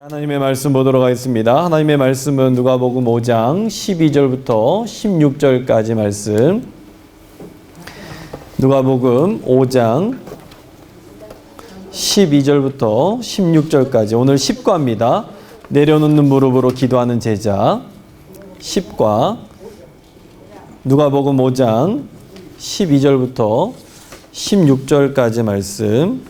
하나님의 말씀 보도록 하겠습니다. 하나님의 말씀은 누가복음 5장 12절부터 16절까지 말씀. 누가복음 5장 12절부터 16절까지 오늘 10과입니다. 내려놓는 무릎으로 기도하는 제자 10과. 누가복음 5장 12절부터 16절까지 말씀.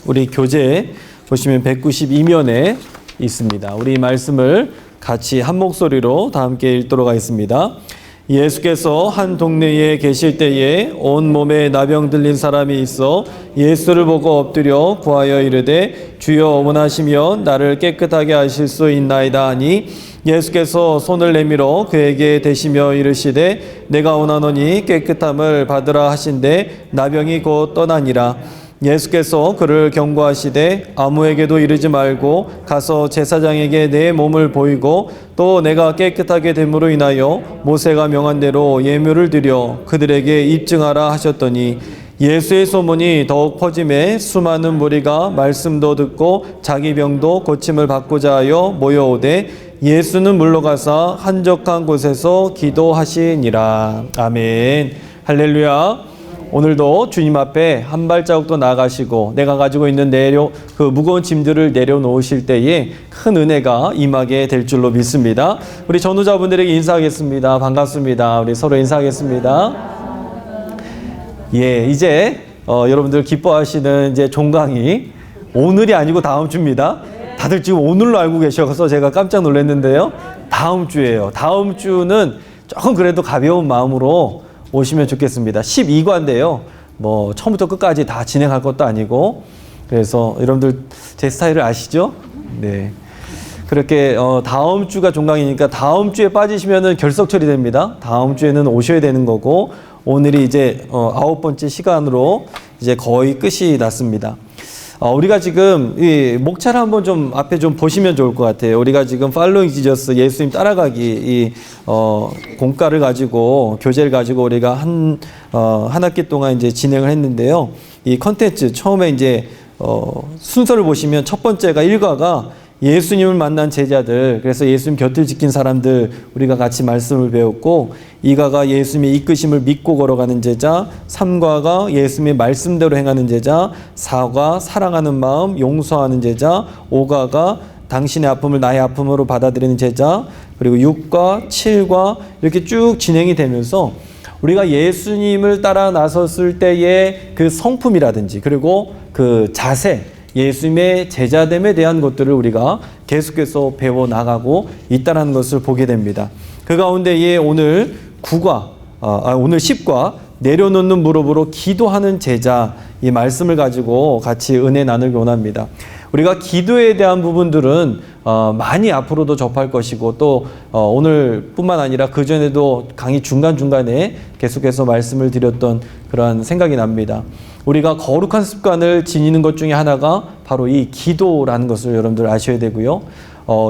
우리 교재 보시면 192면에 있습니다. 우리 말씀을 같이 한 목소리로 다 함께 읽도록 하겠습니다. 예수께서 한 동네에 계실 때에 온 몸에 나병 들린 사람이 있어 예수를 보고 엎드려 구하여 이르되 주여 원하시면 나를 깨끗하게 하실 수 있나이다 하니 예수께서 손을 내밀어 그에게 대시며 이르시되 내가 원하노니 깨끗함을 받으라 하신대 나병이 곧 떠나니라. 예수께서 그를 경고하시되 아무에게도 이르지 말고 가서 제사장에게 내 몸을 보이고 또 내가 깨끗하게 됨으로 인하여 모세가 명한 대로 예물을 드려 그들에게 입증하라 하셨더니 예수의 소문이 더욱 퍼짐에 수많은 무리가 말씀도 듣고 자기 병도 고침을 받고자 하여 모여오되 예수는 물러가사 한적한 곳에서 기도하시니라. 아멘. 할렐루야. 오늘도 주님 앞에 한 발자국도 나아가시고 내가 가지고 있는 그 무거운 짐들을 내려놓으실 때에 큰 은혜가 임하게 될 줄로 믿습니다. 우리 전도자분들에게 인사하겠습니다. 반갑습니다. 우리 서로 인사하겠습니다. 예, 이제 여러분들 기뻐하시는 이제 종강이 오늘이 아니고 다음 주입니다. 다들 지금 오늘로 알고 계셔서 제가 깜짝 놀랐는데요. 다음 주예요. 다음 주는 조금 그래도 가벼운 마음으로 오시면 좋겠습니다. 12과인데요. 뭐 처음부터 끝까지 다 진행할 것도 아니고 그래서 여러분들 제 스타일을 아시죠? 네. 그렇게 다음 주가 종강이니까 다음 주에 빠지시면은 결석 처리됩니다. 다음 주에는 오셔야 되는 거고 오늘이 이제 9번째 시간으로 이제 거의 끝이 났습니다. 우리가 지금 이 목차를 한번 좀 앞에 좀 보시면 좋을 것 같아요. 우리가 지금 Following Jesus, 예수님 따라가기 공과를 가지고 교재를 가지고 우리가 한 학기 동안 이제 진행을 했는데요. 이 컨텐츠 처음에 이제 순서를 보시면 첫 번째가 1과가 예수님을 만난 제자들, 그래서 예수님 곁을 지킨 사람들 우리가 같이 말씀을 배웠고 2과가 예수님의 이끄심을 믿고 걸어가는 제자, 3과가 예수님의 말씀대로 행하는 제자, 4과 사랑하는 마음, 용서하는 제자, 5과가 당신의 아픔을 나의 아픔으로 받아들이는 제자, 그리고 6과, 7과 이렇게 쭉 진행이 되면서 우리가 예수님을 따라 나섰을 때의 그 성품이라든지 그리고 그 자세, 예수님의 제자됨에 대한 것들을 우리가 계속해서 배워나가고 있다는 것을 보게 됩니다. 그 가운데에 오늘 9과, 오늘 10과 내려놓는 무릎으로 기도하는 제자 이 말씀을 가지고 같이 은혜 나누기 원합니다. 우리가 기도에 대한 부분들은 많이 앞으로도 접할 것이고 또 오늘 뿐만 아니라 그전에도 강의 중간중간에 계속해서 말씀을 드렸던 그러한 생각이 납니다. 우리가 거룩한 습관을 지니는 것 중에 하나가 바로 이 기도라는 것을 여러분들 아셔야 되고요.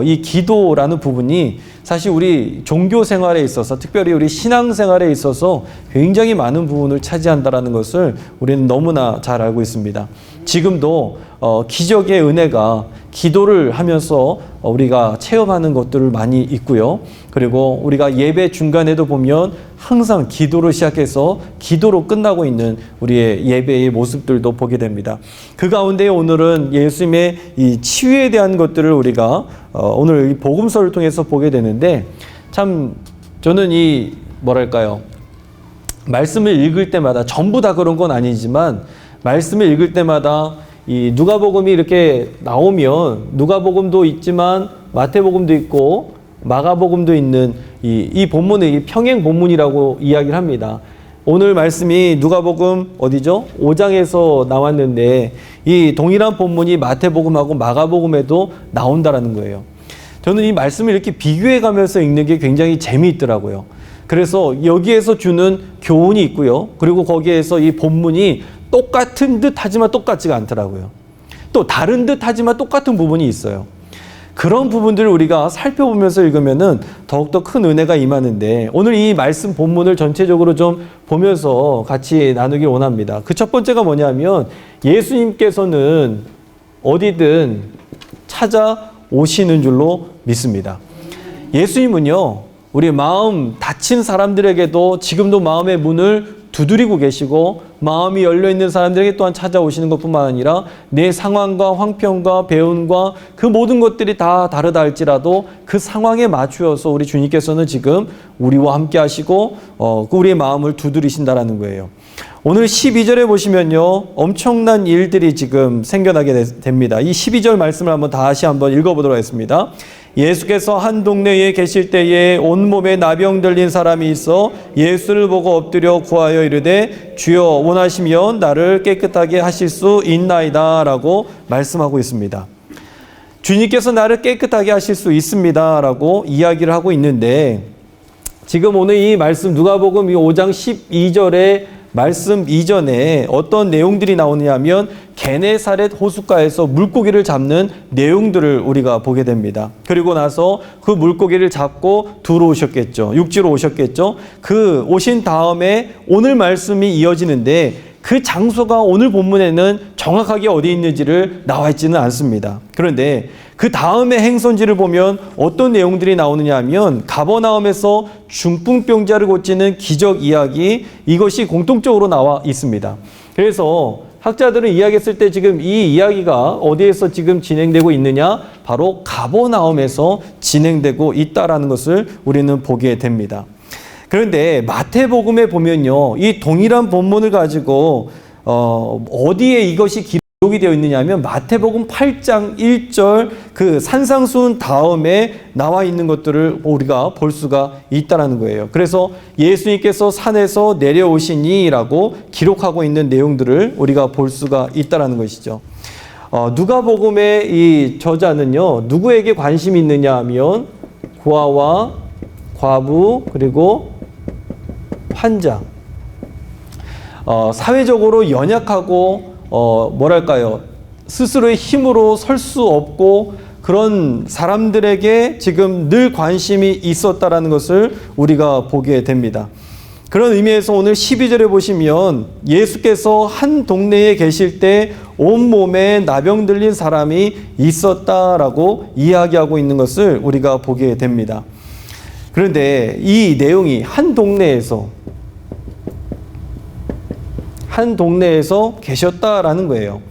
이 기도라는 부분이 사실 우리 종교 생활에 있어서 특별히 우리 신앙 생활에 있어서 굉장히 많은 부분을 차지한다는 것을 우리는 너무나 잘 알고 있습니다. 지금도 기적의 은혜가 기도를 하면서 우리가 체험하는 것들을 많이 있고요. 그리고 우리가 예배 중간에도 보면 항상 기도로 시작해서 기도로 끝나고 있는 우리의 예배의 모습들도 보게 됩니다. 그 가운데 오늘은 예수님의 이 치유에 대한 것들을 우리가 오늘 이 복음서를 통해서 보게 되는데 참 저는 이 말씀을 읽을 때마다 전부 다 그런 건 아니지만 말씀을 읽을 때마다 이 누가복음이 이렇게 나오면 누가복음도 있지만 마태복음도 있고 마가복음도 있는 이 본문의 평행 본문이라고 이야기를 합니다. 오늘 말씀이 누가복음 어디죠? 5장에서 나왔는데 이 동일한 본문이 마태복음하고 마가복음에도 나온다라는 거예요. 저는 이 말씀을 이렇게 비교해 가면서 읽는 게 굉장히 재미있더라고요. 그래서 여기에서 주는 교훈이 있고요. 그리고 거기에서 이 본문이 똑같은 듯 하지만 똑같지가 않더라고요. 또 다른 듯 하지만 똑같은 부분이 있어요. 그런 부분들을 우리가 살펴보면서 읽으면은 더욱더 큰 은혜가 임하는데 오늘 이 말씀 본문을 전체적으로 좀 보면서 같이 나누길 원합니다. 그 첫 번째가 뭐냐면 예수님께서는 어디든 찾아오시는 줄로 믿습니다. 예수님은요, 우리 마음 다친 사람들에게도 지금도 마음의 문을 두드리고 계시고 마음이 열려있는 사람들에게 또한 찾아오시는 것뿐만 아니라 내 상황과 형편과 배움과 그 모든 것들이 다 다르다 할지라도 그 상황에 맞추어서 우리 주님께서는 지금 우리와 함께 하시고 우리의 마음을 두드리신다라는 거예요. 오늘 12절에 보시면요, 엄청난 일들이 지금 생겨나게 됩니다. 이 12절 말씀을 다시 한번 읽어보도록 하겠습니다. 예수께서 한 동네에 계실 때에 온몸에 나병 들린 사람이 있어 예수를 보고 엎드려 구하여 이르되 주여 원하시면 나를 깨끗하게 하실 수 있나이다 라고 말씀하고 있습니다. 주님께서 나를 깨끗하게 하실 수 있습니다 라고 이야기를 하고 있는데, 지금 오늘 이 말씀 누가복음 5장 12절에 말씀 이전에 어떤 내용들이 나오느냐면 게네사렛 호숫가에서 물고기를 잡는 내용들을 우리가 보게 됩니다. 그리고 나서 그 물고기를 잡고 들어오셨겠죠. 육지로 오셨겠죠. 그 오신 다음에 오늘 말씀이 이어지는데 그 장소가 오늘 본문에는 정확하게 어디 있는지를 나와 있지는 않습니다. 그런데 그 다음에 행선지를 보면 어떤 내용들이 나오느냐 하면 가버나움에서 중풍병자를 고치는 기적 이야기, 이것이 공통적으로 나와 있습니다. 그래서 학자들은 이야기했을 때 지금 이 이야기가 어디에서 지금 진행되고 있느냐? 바로 가버나움에서 진행되고 있다라는 것을 우리는 보게 됩니다. 그런데 마태복음에 보면요, 이 동일한 본문을 가지고 어디에 이것이 기록이 되어 있느냐 하면 마태복음 8장 1절 그 산상수훈 다음에 나와 있는 것들을 우리가 볼 수가 있다는 거예요. 그래서 예수님께서 산에서 내려오시니라고 기록하고 있는 내용들을 우리가 볼 수가 있다는 것이죠. 누가복음의 이 저자는요, 누구에게 관심이 있느냐 하면 고아와 과부 그리고 환자, 사회적으로 연약하고 뭐랄까요, 스스로의 힘으로 설 수 없고 그런 사람들에게 지금 늘 관심이 있었다라는 것을 우리가 보게 됩니다. 그런 의미에서 오늘 12절에 보시면 예수께서 한 동네에 계실 때 온몸에 나병 들린 사람이 있었다라고 이야기하고 있는 것을 우리가 보게 됩니다. 그런데 이 내용이 한 동네에서 계셨다라는 거예요.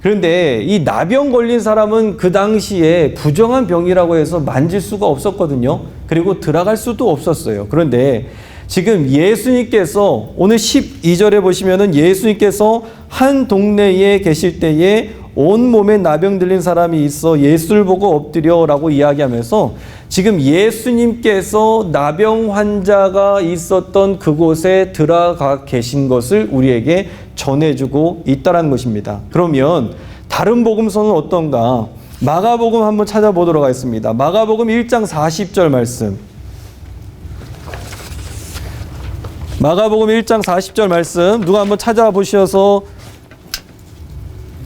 그런데 이 나병 걸린 사람은 그 당시에 부정한 병이라고 해서 만질 수가 없었거든요. 그리고 들어갈 수도 없었어요. 그런데 지금 예수님께서 오늘 12절에 보시면은 예수님께서 한 동네에 계실 때에 온몸에 나병 들린 사람이 있어 예수를 보고 엎드려라고 이야기하면서 지금 예수님께서 나병 환자가 있었던 그곳에 들어가 계신 것을 우리에게 전해주고 있다는 것입니다. 그러면 다른 복음서는 어떤가? 마가복음 한번 찾아보도록 하겠습니다. 마가복음 1장 40절 말씀. 마가복음 1장 40절 말씀 누가 한번 찾아보셔서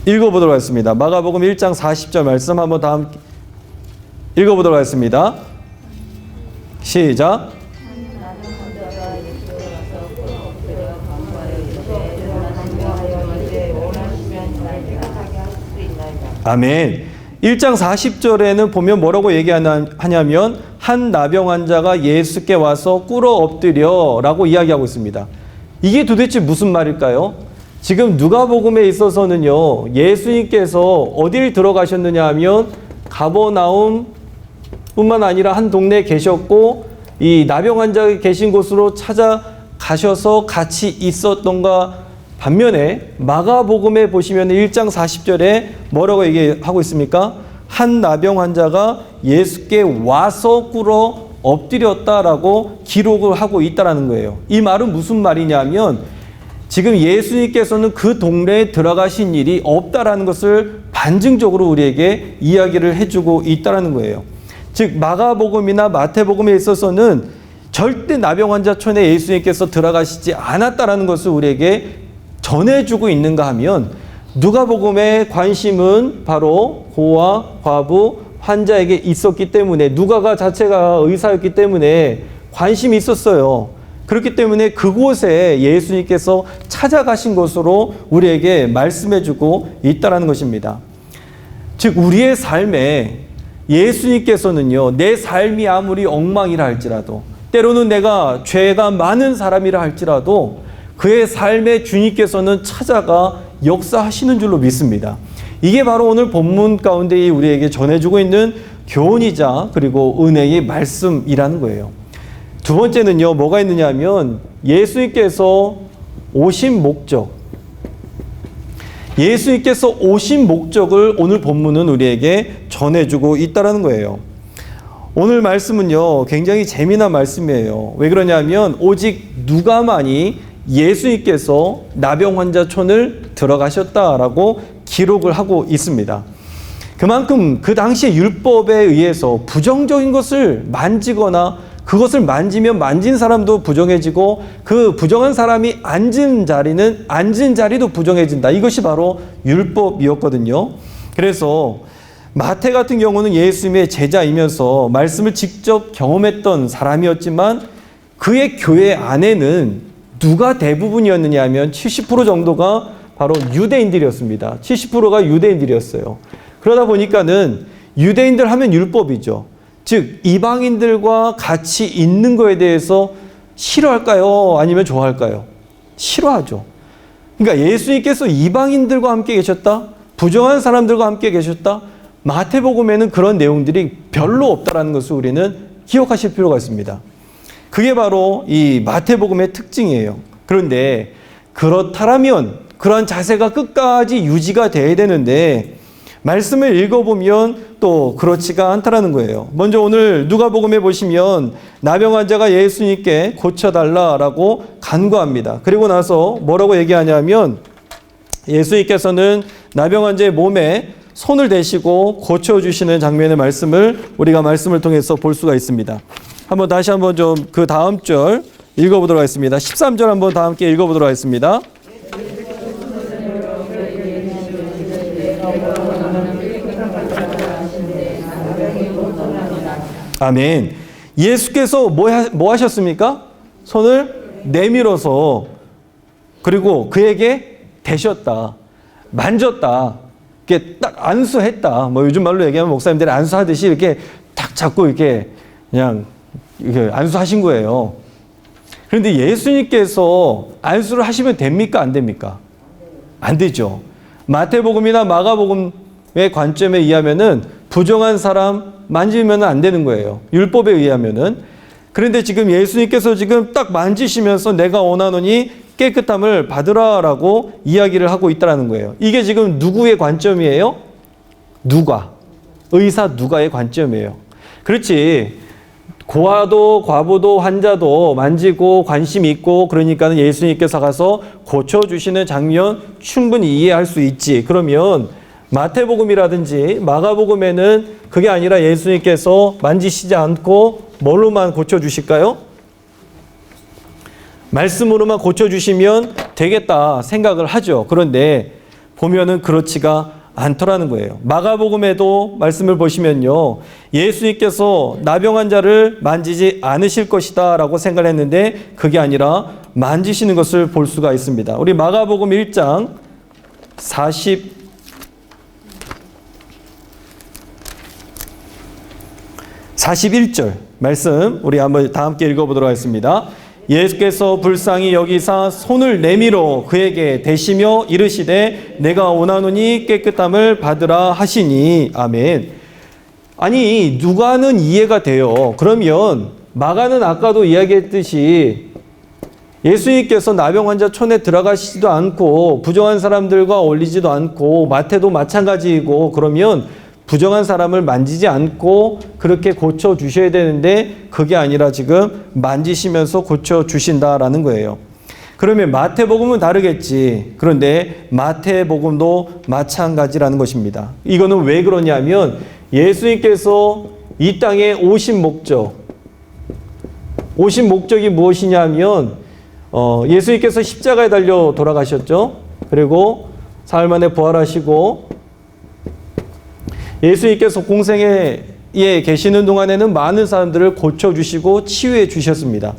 읽어보도록 하겠습니다. 마가복음 1장 40절 말씀 한번 다 함께 읽어보도록 하겠습니다. 시작. 아멘. 1장 40절에는 보면 뭐라고 얘기하냐면 한 나병 환자가 예수께 와서 꿇어 엎드려 라고 이야기하고 있습니다. 이게 도대체 무슨 말일까요? 지금 누가복음에 있어서는요, 예수님께서 어딜 들어가셨느냐 하면 가버나움 뿐만 아니라 한 동네에 계셨고 이 나병 환자가 계신 곳으로 찾아가셔서 같이 있었던가 반면에 마가복음에 보시면 1장 40절에 뭐라고 얘기하고 있습니까? 한 나병 환자가 예수께 와서 꿇어 엎드렸다라고 기록을 하고 있다는 거예요. 이 말은 무슨 말이냐면 지금 예수님께서는 그 동네에 들어가신 일이 없다라는 것을 반증적으로 우리에게 이야기를 해주고 있다는 거예요. 즉 마가복음이나 마태복음에 있어서는 절대 나병 환자촌에 예수님께서 들어가시지 않았다라는 것을 우리에게 전해주고 있는가 하면 누가복음의 관심은 바로 고아, 과부, 환자에게 있었기 때문에 누가가 자체가 의사였기 때문에 관심이 있었어요. 그렇기 때문에 그곳에 예수님께서 찾아가신 것으로 우리에게 말씀해주고 있다는 것입니다. 즉 우리의 삶에 예수님께서는요, 내 삶이 아무리 엉망이라 할지라도, 때로는 내가 죄가 많은 사람이라 할지라도 그의 삶에 주님께서는 찾아가 역사하시는 줄로 믿습니다. 이게 바로 오늘 본문 가운데 우리에게 전해주고 있는 교훈이자 그리고 은혜의 말씀이라는 거예요. 두 번째는요, 뭐가 있느냐 하면 예수님께서 오신 목적, 예수님께서 오신 목적을 오늘 본문은 우리에게 전해주고 있다는 거예요. 오늘 말씀은요, 굉장히 재미난 말씀이에요. 왜 그러냐면 오직 누가만이 예수님께서 나병 환자촌을 들어가셨다라고 기록을 하고 있습니다. 그만큼 그 당시의 율법에 의해서 부정적인 것을 만지거나 그것을 만지면 만진 사람도 부정해지고 그 부정한 사람이 앉은 자리는 앉은 자리도 부정해진다. 이것이 바로 율법이었거든요. 그래서 마태 같은 경우는 예수님의 제자이면서 말씀을 직접 경험했던 사람이었지만 그의 교회 안에는 누가 대부분이었느냐 하면 70% 정도가 바로 유대인들이었습니다. 70%가 유대인들이었어요. 그러다 보니까는 유대인들 하면 율법이죠. 즉 이방인들과 같이 있는 거에 대해서 싫어할까요? 아니면 좋아할까요? 싫어하죠. 그러니까 예수님께서 이방인들과 함께 계셨다? 부정한 사람들과 함께 계셨다? 마태복음에는 그런 내용들이 별로 없다라는 것을 우리는 기억하실 필요가 있습니다. 그게 바로 이 마태복음의 특징이에요. 그런데 그렇다면 그런 자세가 끝까지 유지가 돼야 되는데 말씀을 읽어보면 또 그렇지가 않다라는 거예요. 먼저 오늘 누가복음에 보시면 나병 환자가 예수님께 고쳐달라라고 간구합니다. 그리고 나서 뭐라고 얘기하냐면 예수님께서는 나병 환자의 몸에 손을 대시고 고쳐주시는 장면의 말씀을 우리가 말씀을 통해서 볼 수가 있습니다. 다시 한번 좀 그 다음 절 읽어보도록 하겠습니다. 13절 한번 다 함께 읽어보도록 하겠습니다. 아멘. 예수께서 뭐 하셨습니까? 손을 내밀어서 그리고 그에게 대셨다. 만졌다. 이렇게 딱 안수했다. 뭐 요즘 말로 얘기하면 목사님들이 안수하듯이 이렇게 딱 잡고 이렇게 그냥 이렇게 안수하신 거예요. 그런데 예수님께서 안수를 하시면 됩니까? 안 됩니까? 안 되죠. 마태복음이나 마가복음의 관점에 의하면은 부정한 사람 만지면 안 되는 거예요. 율법에 의하면은. 그런데 지금 예수님께서 지금 딱 만지시면서 내가 원하노니 깨끗함을 받으라라고 이야기를 하고 있다는 거예요. 이게 지금 누구의 관점이에요? 누가? 의사 누가의 관점이에요. 그렇지. 고아도 과부도 환자도 만지고 관심이 있고 그러니까 예수님께서 가서 고쳐주시는 장면 충분히 이해할 수 있지. 그러면 마태복음이라든지 마가복음에는 그게 아니라 예수님께서 만지시지 않고 뭘로만 고쳐주실까요? 말씀으로만 고쳐주시면 되겠다 생각을 하죠. 그런데 보면은 그렇지가 않더라는 거예요. 마가복음에도 말씀을 보시면요. 예수님께서 나병 환자를 만지지 않으실 것이다 라고 생각을 했는데 그게 아니라 만지시는 것을 볼 수가 있습니다. 우리 마가복음 1장 41절 말씀 우리 한번 다 함께 읽어보도록 하겠습니다. 예수께서 불쌍히 여기사 손을 내밀어 그에게 대시며 이르시되 내가 원하노니 깨끗함을 받으라 하시니. 아멘. 아니 누가는 이해가 돼요. 그러면 마가는 아까도 이야기했듯이 예수님께서 나병 환자 촌에 들어가시지도 않고 부정한 사람들과 어울리지도 않고 마태도 마찬가지이고 그러면 부정한 사람을 만지지 않고 그렇게 고쳐주셔야 되는데 그게 아니라 지금 만지시면서 고쳐주신다라는 거예요. 그러면 마태복음은 다르겠지. 그런데 마태복음도 마찬가지라는 것입니다. 이거는 왜 그러냐면 예수님께서 이 땅에 오신 목적이 무엇이냐면 예수님께서 십자가에 달려 돌아가셨죠. 그리고 사흘 만에 부활하시고 예수님께서 공생에 계시는 동안에는 많은 사람들을 고쳐주시고 치유해 주셨습니다.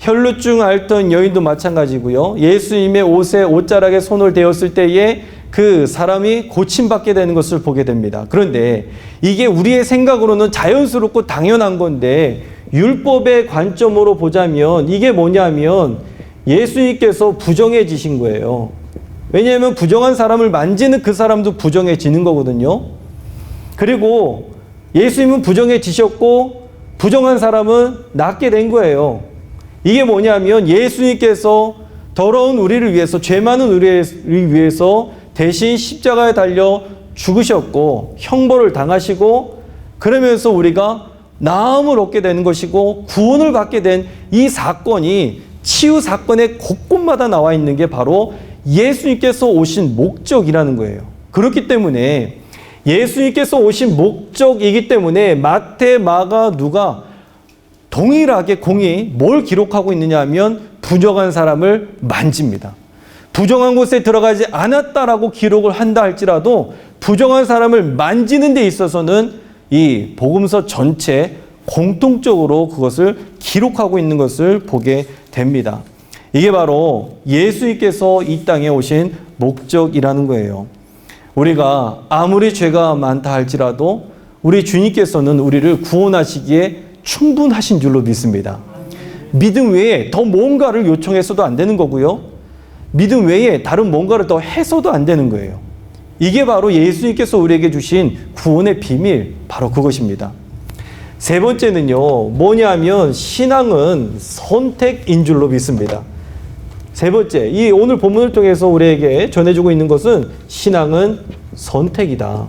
혈루증 앓던 여인도 마찬가지고요. 예수님의 옷에 옷자락에 손을 대었을 때에 그 사람이 고침받게 되는 것을 보게 됩니다. 그런데 이게 우리의 생각으로는 자연스럽고 당연한 건데 율법의 관점으로 보자면 이게 뭐냐면 예수님께서 부정해지신 거예요. 왜냐하면 부정한 사람을 만지는 그 사람도 부정해지는 거거든요. 그리고 예수님은 부정해지셨고 부정한 사람은 낫게 된 거예요. 이게 뭐냐면 예수님께서 더러운 우리를 위해서, 죄 많은 우리를 위해서 대신 십자가에 달려 죽으셨고 형벌을 당하시고 그러면서 우리가 나음을 얻게 되는 것이고 구원을 받게 된 이 사건이 치유 사건의 곳곳마다 나와 있는 게 바로 예수님께서 오신 목적이라는 거예요. 그렇기 때문에 예수님께서 오신 목적이기 때문에 마태, 마가, 누가 동일하게 공이 뭘 기록하고 있느냐 하면 부정한 사람을 만집니다. 부정한 곳에 들어가지 않았다라고 기록을 한다 할지라도 부정한 사람을 만지는 데 있어서는 이 복음서 전체 공통적으로 그것을 기록하고 있는 것을 보게 됩니다. 이게 바로 예수님께서 이 땅에 오신 목적이라는 거예요. 우리가 아무리 죄가 많다 할지라도 우리 주님께서는 우리를 구원하시기에 충분하신 줄로 믿습니다. 믿음 외에 더 뭔가를 요청해서도 안 되는 거고요. 믿음 외에 다른 뭔가를 더 해서도 안 되는 거예요. 이게 바로 예수님께서 우리에게 주신 구원의 비밀, 바로 그것입니다. 세 번째는요, 뭐냐면 신앙은 선택인 줄로 믿습니다. 세 번째, 이 오늘 본문을 통해서 우리에게 전해주고 있는 것은 신앙은 선택이다.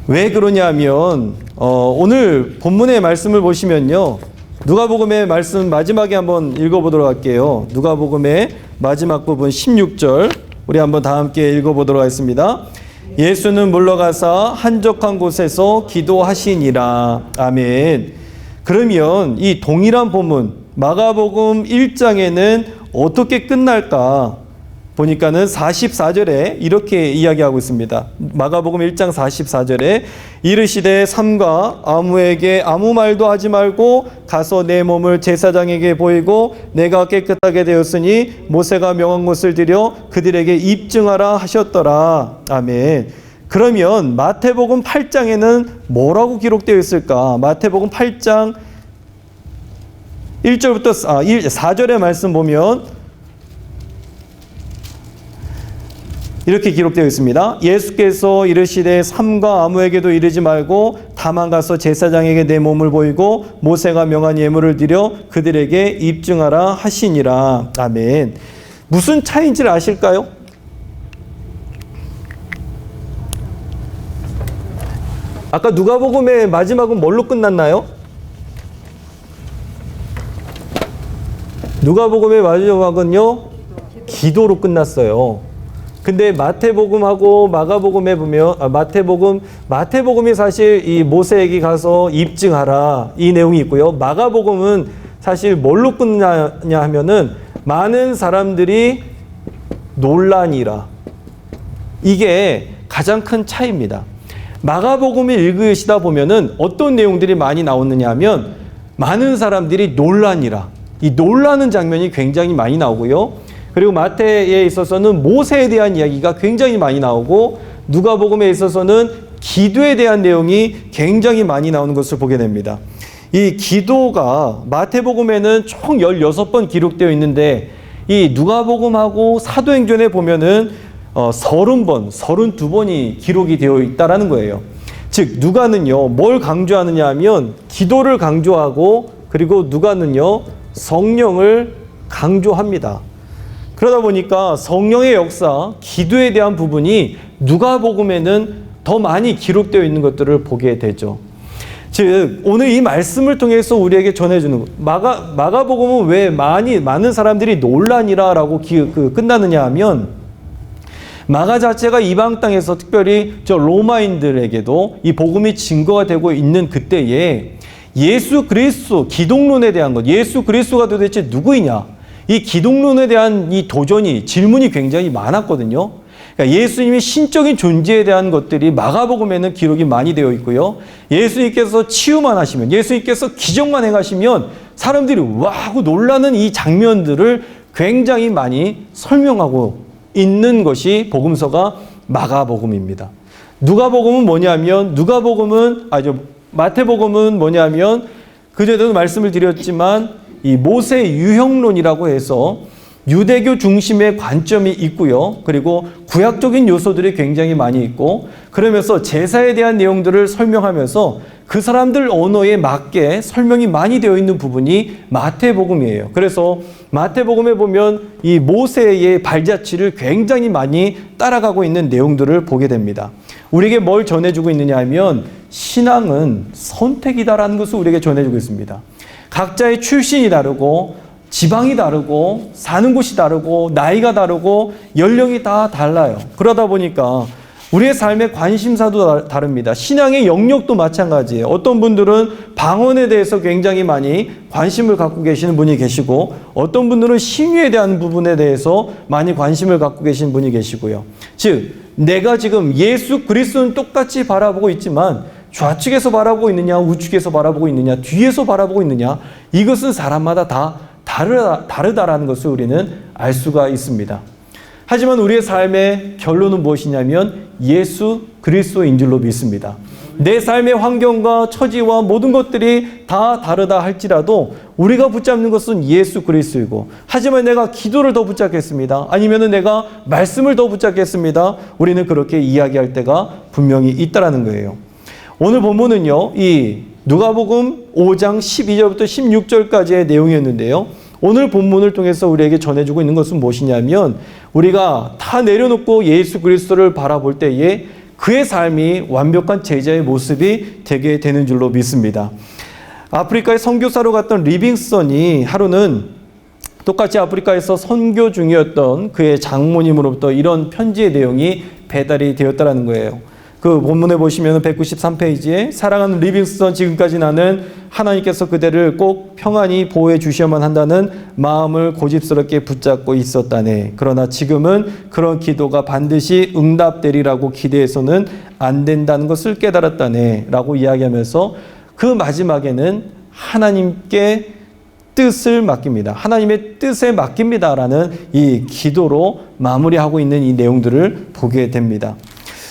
왜 그러냐면 오늘 본문의 말씀을 보시면요, 누가복음의 말씀 마지막에 한번 읽어보도록 할게요. 누가복음의 마지막 부분 16절 우리 한번 다 함께 읽어보도록 하겠습니다. 예수는 물러가사 한적한 곳에서 기도하시니라. 아멘. 그러면 이 동일한 본문 마가복음 1장에는 어떻게 끝날까 보니까는 44절에 이렇게 이야기하고 있습니다. 마가복음 1장 44절에 이르시되 삼가 아무에게 아무 말도 하지 말고 가서 내 몸을 제사장에게 보이고 내가 깨끗하게 되었으니 모세가 명한 것을 드려 그들에게 입증하라 하셨더라. 아멘. 그러면 마태복음 8장에는 뭐라고 기록되어 있을까? 마태복음 8장 1절부터 4절의 말씀 보면 이렇게 기록되어 있습니다. 예수께서 이르시되 삼가 아무에게도 이르지 말고 다만 가서 제사장에게 내 몸을 보이고 모세가 명한 예물을 드려 그들에게 입증하라 하시니라. 아멘. 무슨 차이인지를 아실까요? 아까 누가복음의 마지막은 뭘로 끝났나요? 누가복음의 마지막은요, 기도로 끝났어요. 근데 마태복음하고 마가복음에 보면 마태복음이 사실 이 모세에게 가서 입증하라 이 내용이 있고요. 마가복음은 사실 뭘로 끝나냐 하면은 많은 사람들이 논란이라, 이게 가장 큰 차이입니다. 마가복음을 읽으시다 보면은 어떤 내용들이 많이 나오느냐 하면 많은 사람들이 논란이라, 이 논라는 장면이 굉장히 많이 나오고요. 그리고 마태에 있어서는 모세에 대한 이야기가 굉장히 많이 나오고 누가복음에 있어서는 기도에 대한 내용이 굉장히 많이 나오는 것을 보게 됩니다. 이 기도가 마태복음에는 총 16번 기록되어 있는데 이 누가복음하고 사도행전에 보면은 30번, 32번이 기록이 되어 있다라는 거예요. 즉 누가는요, 뭘 강조하느냐 하면 기도를 강조하고 그리고 누가는요, 성령을 강조합니다. 그러다 보니까 성령의 역사, 기도에 대한 부분이 누가복음에는 더 많이 기록되어 있는 것들을 보게 되죠. 즉 오늘 이 말씀을 통해서 우리에게 전해주는 마가복음은 왜 많은 사람들이 논란이라고 끝나느냐 하면 마가 자체가 이방 땅에서 특별히 로마인들에게도 이 복음이 증거가 되고 있는 그때에 예수 그리스도, 기독론에 대한 것, 예수 그리스도가 도대체 누구이냐, 이 기독론에 대한 이 도전이, 질문이 굉장히 많았거든요. 그러니까 예수님의 신적인 존재에 대한 것들이 마가복음에는 기록이 많이 되어 있고요. 예수님께서 치유만 하시면, 예수님께서 기적만 행하시면 사람들이 와 하고 놀라는 이 장면들을 굉장히 많이 설명하고 있는 것이 복음서가 마가복음입니다. 마태복음은 뭐냐면 그전에도 말씀을 드렸지만 이 모세 유형론이라고 해서 유대교 중심의 관점이 있고요. 그리고 구약적인 요소들이 굉장히 많이 있고 그러면서 제사에 대한 내용들을 설명하면서 그 사람들 언어에 맞게 설명이 많이 되어 있는 부분이 마태복음이에요. 그래서 마태복음에 보면 이 모세의 발자취를 굉장히 많이 따라가고 있는 내용들을 보게 됩니다. 우리에게 뭘 전해주고 있느냐 하면 신앙은 선택이다라는 것을 우리에게 전해주고 있습니다. 각자의 출신이 다르고 지방이 다르고 사는 곳이 다르고 나이가 다르고 연령이 다 달라요. 그러다 보니까 우리의 삶의 관심사도 다릅니다. 신앙의 영역도 마찬가지예요. 어떤 분들은 방언에 대해서 굉장히 많이 관심을 갖고 계시는 분이 계시고 어떤 분들은 신유에 대한 부분에 대해서 많이 관심을 갖고 계시는 분이 계시고요. 즉 내가 지금 예수 그리스도는 똑같이 바라보고 있지만 좌측에서 바라보고 있느냐 우측에서 바라보고 있느냐 뒤에서 바라보고 있느냐 이것은 사람마다 다 다르다라는 것을 우리는 알 수가 있습니다. 하지만 우리의 삶의 결론은 무엇이냐면 예수 그리스도인 줄로 믿습니다. 내 삶의 환경과 처지와 모든 것들이 다 다르다 할지라도 우리가 붙잡는 것은 예수 그리스도이고 하지만 내가 기도를 더 붙잡겠습니다. 아니면 내가 말씀을 더 붙잡겠습니다. 우리는 그렇게 이야기할 때가 분명히 있다라는 거예요. 오늘 본문은요. 이 누가복음 5장 12절부터 16절까지의 내용이었는데요. 오늘 본문을 통해서 우리에게 전해주고 있는 것은 무엇이냐면 우리가 다 내려놓고 예수 그리스도를 바라볼 때에 그의 삶이 완벽한 제자의 모습이 되게 되는 줄로 믿습니다. 아프리카에 선교사로 갔던 리빙스턴이 하루는 똑같이 아프리카에서 선교 중이었던 그의 장모님으로부터 이런 편지의 내용이 배달이 되었다는 거예요. 그 본문에 보시면 193페이지에 사랑하는 리빙스턴, 지금까지 나는 하나님께서 그대를 꼭 평안히 보호해 주셔야만 한다는 마음을 고집스럽게 붙잡고 있었다네. 그러나 지금은 그런 기도가 반드시 응답되리라고 기대해서는 안 된다는 것을 깨달았다네 라고 이야기하면서 그 마지막에는 하나님께 뜻을 맡깁니다. 하나님의 뜻에 맡깁니다 라는 이 기도로 마무리하고 있는 이 내용들을 보게 됩니다.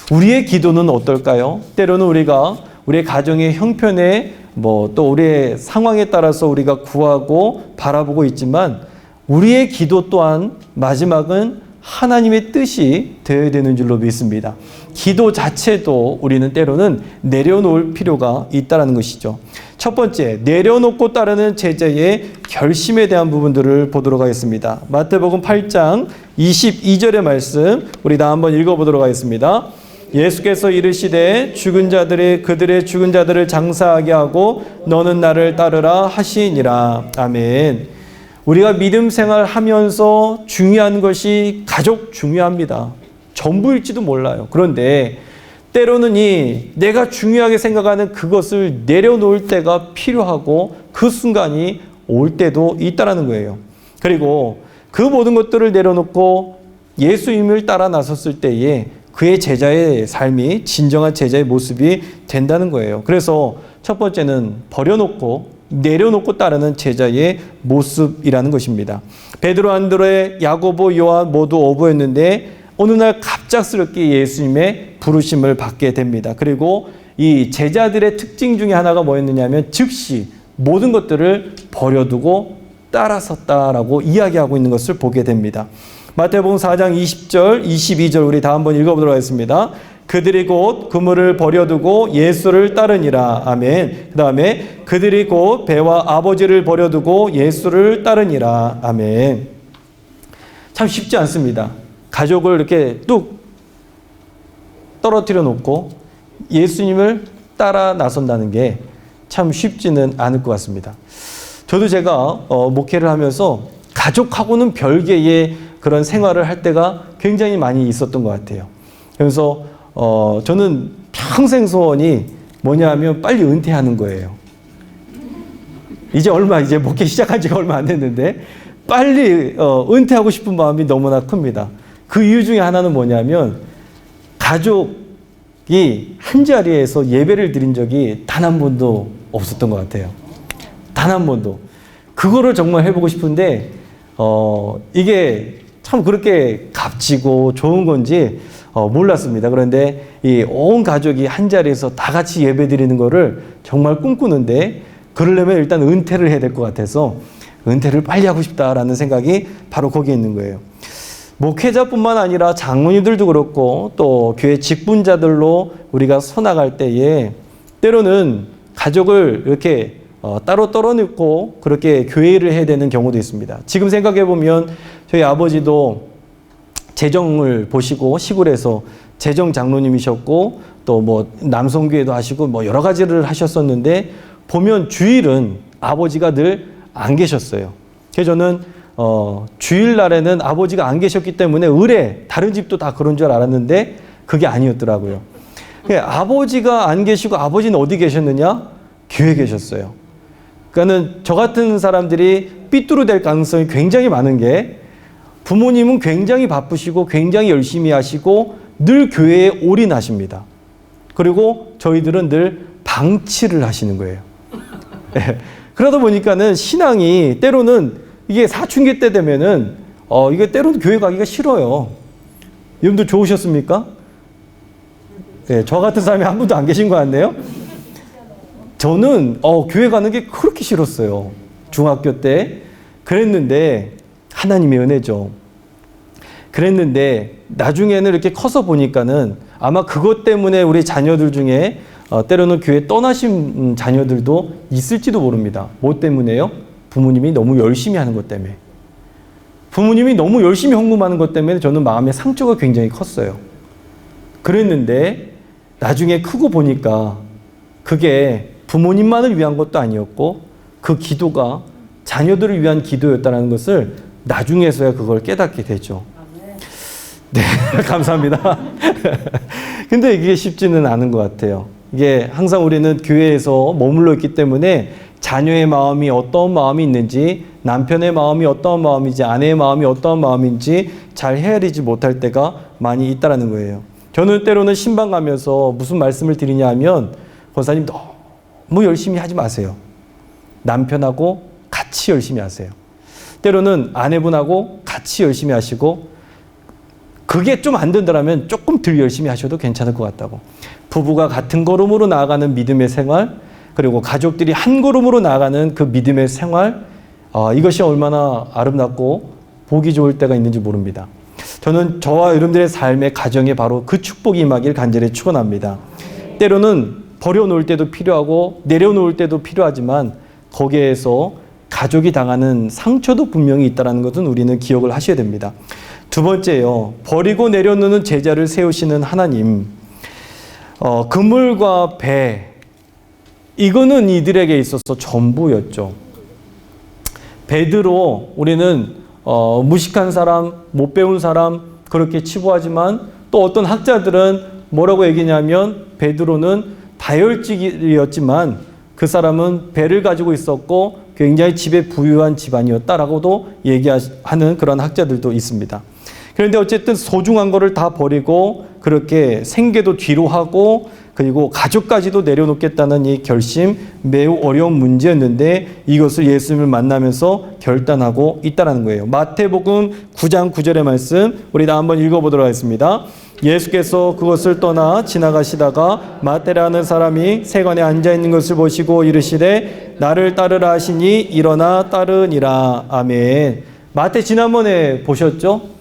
우리의 기도는 어떨까요? 때로는 우리가 우리의 가정의 형편에 또 우리의 상황에 따라서 우리가 구하고 바라보고 있지만 우리의 기도 또한 마지막은 하나님의 뜻이 되어야 되는 줄로 믿습니다. 기도 자체도 우리는 때로는 내려놓을 필요가 있다는 것이죠. 첫 번째, 내려놓고 따르는 제자의 결심에 대한 부분들을 보도록 하겠습니다. 마태복음 8장 22절의 말씀 우리 다 한번 읽어보도록 하겠습니다. 예수께서 이르시되 그들의 죽은 자들을 장사하게 하고 너는 나를 따르라 하시니라. 아멘. 우리가 믿음 생활하면서 중요한 것이 가족 중요합니다. 전부일지도 몰라요. 그런데 때로는 내가 중요하게 생각하는 그것을 내려놓을 때가 필요하고 그 순간이 올 때도 있다는 거예요. 그리고 그 모든 것들을 내려놓고 예수님을 따라 나섰을 때에 그의 제자의 삶이 진정한 제자의 모습이 된다는 거예요. 그래서 첫 번째는 버려놓고 내려놓고 따르는 제자의 모습이라는 것입니다. 베드로, 안드레, 야고보, 요한 모두 어부였는데 어느 날 갑작스럽게 예수님의 부르심을 받게 됩니다. 그리고 이 제자들의 특징 중에 하나가 뭐였느냐면 즉시 모든 것들을 버려두고 따라섰다라고 이야기하고 있는 것을 보게 됩니다. 마태복음 4장 20절, 22절 우리 다 한번 읽어보도록 하겠습니다. 그들이 곧 그물을 버려두고 예수를 따르니라. 아멘. 그 다음에 그들이 곧 배와 아버지를 버려두고 예수를 따르니라. 아멘. 참 쉽지 않습니다. 가족을 이렇게 뚝 떨어뜨려 놓고 예수님을 따라 나선다는 게 참 쉽지는 않을 것 같습니다. 저도 제가 목회를 하면서 가족하고는 별개의 그런 생활을 할 때가 굉장히 많이 있었던 것 같아요. 그래서 저는 평생 소원이 뭐냐 하면 빨리 은퇴하는 거예요. 이제 목회 시작한 지가 얼마 안 됐는데 빨리 은퇴하고 싶은 마음이 너무나 큽니다. 그 이유 중에 하나는 뭐냐면 가족이 한 자리에서 예배를 드린 적이 단 한 번도 없었던 것 같아요. 단 한 번도. 그거를 정말 해보고 싶은데 이게 참 그렇게 값지고 좋은 건지 몰랐습니다. 그런데 이 온 가족이 한 자리에서 다 같이 예배 드리는 거를 정말 꿈꾸는데, 그러려면 일단 은퇴를 해야 될 것 같아서 은퇴를 빨리 하고 싶다라는 생각이 바로 거기에 있는 거예요. 목회자뿐만 아니라 장로님들도 그렇고 또 교회 직분자들로 우리가 서나갈 때에 때로는 가족을 이렇게 따로 떨어놓고 그렇게 교회를 해야 되는 경우도 있습니다. 지금 생각해 보면 저희 아버지도 재정을 보시고 시골에서 재정 장로님이셨고 또 뭐 남성교회도 하시고 뭐 여러 가지를 하셨었는데, 보면 주일은 아버지가 늘 안 계셨어요. 그래서 저는 주일날에는 아버지가 안 계셨기 때문에 을에 다른 집도 다 그런 줄 알았는데 그게 아니었더라고요. 아버지가 안 계시고 아버지는 어디 계셨느냐? 교회에 계셨어요. 그러니까는 저 같은 사람들이 삐뚤어질 가능성이 굉장히 많은 게, 부모님은 굉장히 바쁘시고 굉장히 열심히 하시고 늘 교회에 올인하십니다. 그리고 저희들은 늘 방치를 하시는 거예요. 그러다 보니까는 신앙이 때로는 이게 사춘기 때 되면은 이게 때로는 교회 가기가 싫어요. 여러분들 좋으셨습니까? 네, 저 같은 사람이 한 분도 안 계신 것 같네요. 저는 교회 가는 게 그렇게 싫었어요. 중학교 때 그랬는데, 하나님의 은혜죠. 그랬는데 나중에는 이렇게 커서 보니까는 아마 그것 때문에 우리 자녀들 중에 때로는 교회 떠나신 자녀들도 있을지도 모릅니다. 뭐 때문에요? 부모님이 너무 열심히 하는 것 때문에. 부모님이 너무 열심히 헌금하는 것 때문에 저는 마음의 상처가 굉장히 컸어요. 그랬는데 나중에 크고 보니까 그게 부모님만을 위한 것도 아니었고 그 기도가 자녀들을 위한 기도였다는 것을 나중에서야 그걸 깨닫게 되죠. 네, 감사합니다. 근데 이게 쉽지는 않은 것 같아요. 이게 항상 우리는 교회에서 머물러 있기 때문에 자녀의 마음이 어떤 마음이 있는지, 남편의 마음이 어떤 마음인지, 아내의 마음이 어떤 마음인지 잘 헤아리지 못할 때가 많이 있다는 거예요. 저는 때로는 신방 가면서 무슨 말씀을 드리냐 하면, 권사님 너무 열심히 하지 마세요. 남편하고 같이 열심히 하세요. 때로는 아내분하고 같이 열심히 하시고, 그게 좀 안 된다면 조금 덜 열심히 하셔도 괜찮을 것 같다고. 부부가 같은 걸음으로 나아가는 믿음의 생활, 그리고 가족들이 한 걸음으로 나아가는 그 믿음의 생활, 이것이 얼마나 아름답고 보기 좋을 때가 있는지 모릅니다. 저는 저와 여러분들의 삶의 가정에 바로 그 축복이 임하길 간절히 축원합니다. 때로는 버려놓을 때도 필요하고 내려놓을 때도 필요하지만 거기에서 가족이 당하는 상처도 분명히 있다는 것은 우리는 기억을 하셔야 됩니다. 두 번째요. 버리고 내려놓는 제자를 세우시는 하나님. 그물과 배, 이거는 이들에게 있어서 전부였죠. 베드로, 우리는 무식한 사람, 못 배운 사람 그렇게 치부하지만 또 어떤 학자들은 뭐라고 얘기냐면 베드로는 다혈질이었지만 그 사람은 배를 가지고 있었고 굉장히 집에 부유한 집안이었다라고도 얘기하는 그런 학자들도 있습니다. 그런데 어쨌든 소중한 거를 다 버리고 그렇게 생계도 뒤로 하고 그리고 가족까지도 내려놓겠다는 이 결심, 매우 어려운 문제였는데 이것을 예수님을 만나면서 결단하고 있다는 거예요. 마태복음 9장 9절의 말씀 우리 다 한번 읽어보도록 하겠습니다. 예수께서 그것을 떠나 지나가시다가 마태라는 사람이 세관에 앉아있는 것을 보시고 이르시되 나를 따르라 하시니 일어나 따르니라. 아멘. 마태 지난번에 보셨죠?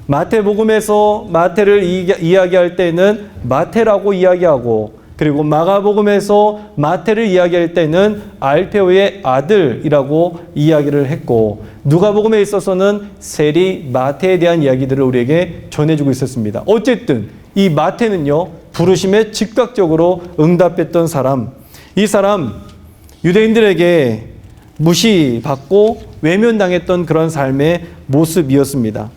마태복음에서 마태를 이야기할 때는 마태라고 이야기하고 그리고 마가복음에서 마태를 이야기할 때는 알페오의 아들이라고 이야기를 했고 누가복음에 있어서는 세리 마태에 대한 이야기들을 우리에게 전해주고 있었습니다. 어쨌든 이 마태는요 부르심에 즉각적으로 응답했던 사람, 이 사람 유대인들에게 무시받고 외면당했던 그런 삶의 모습이었습니다.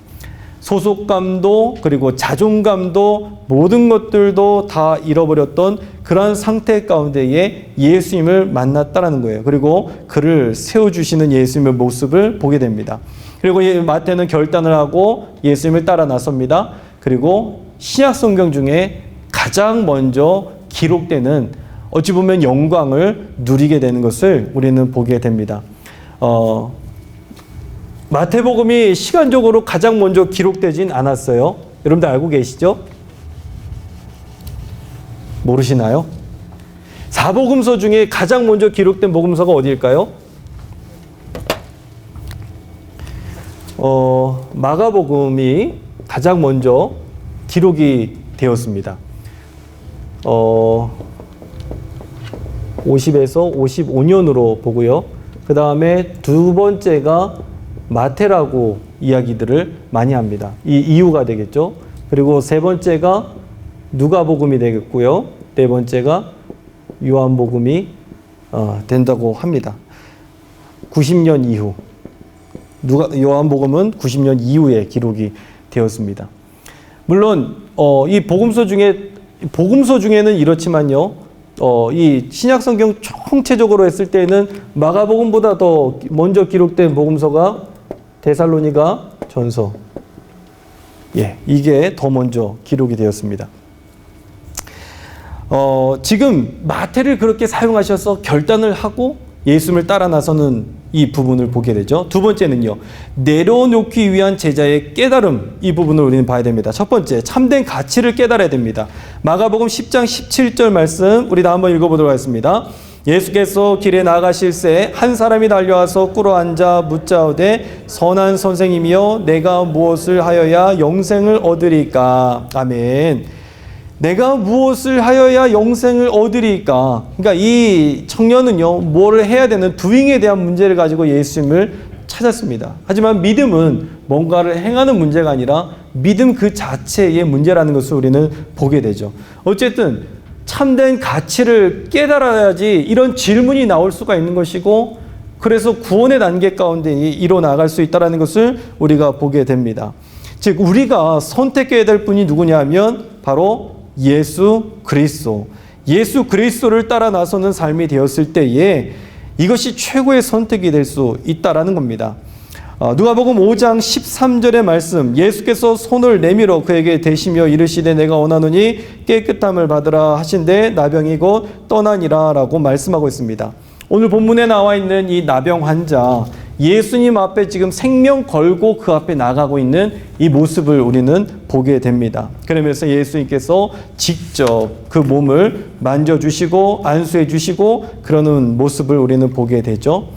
소속감도 그리고 자존감도 모든 것들도 다 잃어버렸던 그러한 상태 가운데에 예수님을 만났다라는 거예요. 그리고 그를 세워주시는 예수님의 모습을 보게 됩니다. 그리고 마태는 결단을 하고 예수님을 따라 나섭니다. 그리고 신약 성경 중에 가장 먼저 기록되는 어찌 보면 영광을 누리게 되는 것을 우리는 보게 됩니다. 마태복음이 시간적으로 가장 먼저 기록되진 않았어요. 여러분들 알고 계시죠? 모르시나요? 사복음서 중에 가장 먼저 기록된 복음서가 어디일까요? 마가복음이 가장 먼저 기록이 되었습니다. 50에서 55년으로 보고요. 그 다음에 두 번째가 마태라고 이야기들을 많이 합니다. 이 이유가 되겠죠. 그리고 세 번째가 누가복음이 되겠고요. 네 번째가 요한복음이 된다고 합니다. 90년 이후. 요한복음은 90년 이후에 기록이 되었습니다. 물론 이 복음서 중에는 이렇지만요. 이 신약성경 총체적으로 했을 때는 마가복음보다 더 먼저 기록된 복음서가 데살로니가 전서. 이게 더 먼저 기록이 되었습니다. 지금 마태를 그렇게 사용하셔서 결단을 하고 예수님을 따라 나서는 이 부분을 보게 되죠. 두 번째는요, 내려놓기 위한 제자의 깨달음, 이 부분을 우리는 봐야 됩니다. 첫 번째, 참된 가치를 깨달아야 됩니다. 마가복음 10장 17절 말씀 우리 다 한번 읽어보도록 하겠습니다. 예수께서 길에 나가실새 한 사람이 달려와서 꿇어앉아 묻자오되 선한 선생님이여 내가 무엇을 하여야 영생을 얻으리까? 아멘. 내가 무엇을 하여야 영생을 얻으리까? 그러니까 이 청년은요, 뭐를 해야 되는 도잉에 대한 문제를 가지고 예수님을 찾았습니다. 하지만 믿음은 뭔가를 행하는 문제가 아니라 믿음 그 자체의 문제라는 것을 우리는 보게 되죠. 어쨌든 참된 가치를 깨달아야지 이런 질문이 나올 수가 있는 것이고, 그래서 구원의 단계 가운데 이뤄나갈 수 있다는 것을 우리가 보게 됩니다. 즉 우리가 선택해야 될 분이 누구냐 하면 바로 예수 그리스도. 예수 그리스도를 따라 나서는 삶이 되었을 때에 이것이 최고의 선택이 될 수 있다라는 겁니다. 누가복음 5장 13절의 말씀, 예수께서 손을 내밀어 그에게 대시며 이르시되 내가 원하노니 깨끗함을 받으라 하신데 나병이 곧 떠나니라 라고 말씀하고 있습니다. 오늘 본문에 나와 있는 이 나병 환자, 예수님 앞에 지금 생명 걸고 그 앞에 나가고 있는 이 모습을 우리는 보게 됩니다. 그러면서 예수님께서 직접 그 몸을 만져주시고 안수해 주시고 그러는 모습을 우리는 보게 되죠.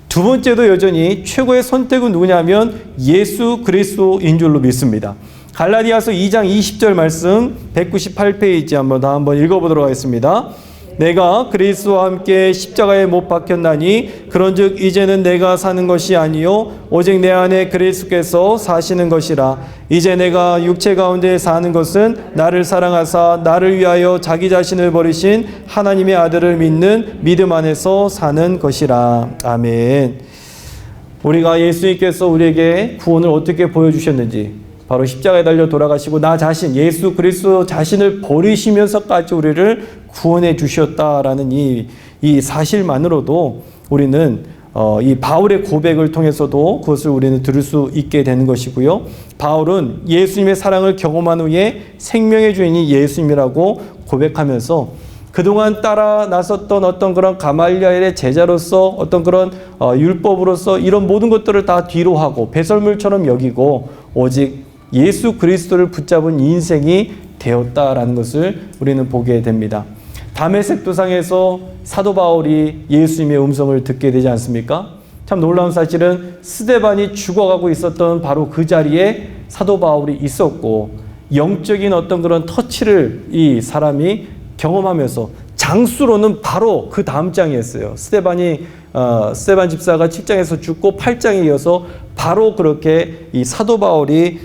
두 번째도 여전히 최고의 선택은 누구냐면 예수 그리스도인 줄로 믿습니다. 갈라디아서 2장 20절 말씀 198페이지 한번 읽어보도록 하겠습니다. 내가 그리스도와 함께 십자가에 못 박혔나니 그런즉 이제는 내가 사는 것이 아니요 오직 내 안에 그리스도께서 사시는 것이라. 이제 내가 육체 가운데 사는 것은 나를 사랑하사 나를 위하여 자기 자신을 버리신 하나님의 아들을 믿는 믿음 안에서 사는 것이라. 아멘. 우리가 예수님께서 우리에게 구원을 어떻게 보여주셨는지, 바로 십자가에 달려 돌아가시고 나 자신, 예수 그리스도 자신을 버리시면서까지 우리를 구원해 주셨다라는 이 사실만으로도 우리는 이 바울의 고백을 통해서도 그것을 우리는 들을 수 있게 되는 것이고요. 바울은 예수님의 사랑을 경험한 후에 생명의 주인이 예수님이라고 고백하면서 그동안 따라 나섰던 어떤 그런 가말리엘의 제자로서 어떤 그런 율법으로서 이런 모든 것들을 다 뒤로 하고 배설물처럼 여기고 오직 예수 그리스도를 붙잡은 인생이 되었다라는 것을 우리는 보게 됩니다. 다메섹 도상에서 사도 바울이 예수님의 음성을 듣게 되지 않습니까? 참 놀라운 사실은 스데반이 죽어가고 있었던 바로 그 자리에 사도 바울이 있었고 영적인 어떤 그런 터치를 이 사람이 경험하면서 장수로는 바로 그 다음 장이었어요. 스데반 집사가 7장에서 죽고 8장에 이어서 바로 그렇게 이 사도 바울이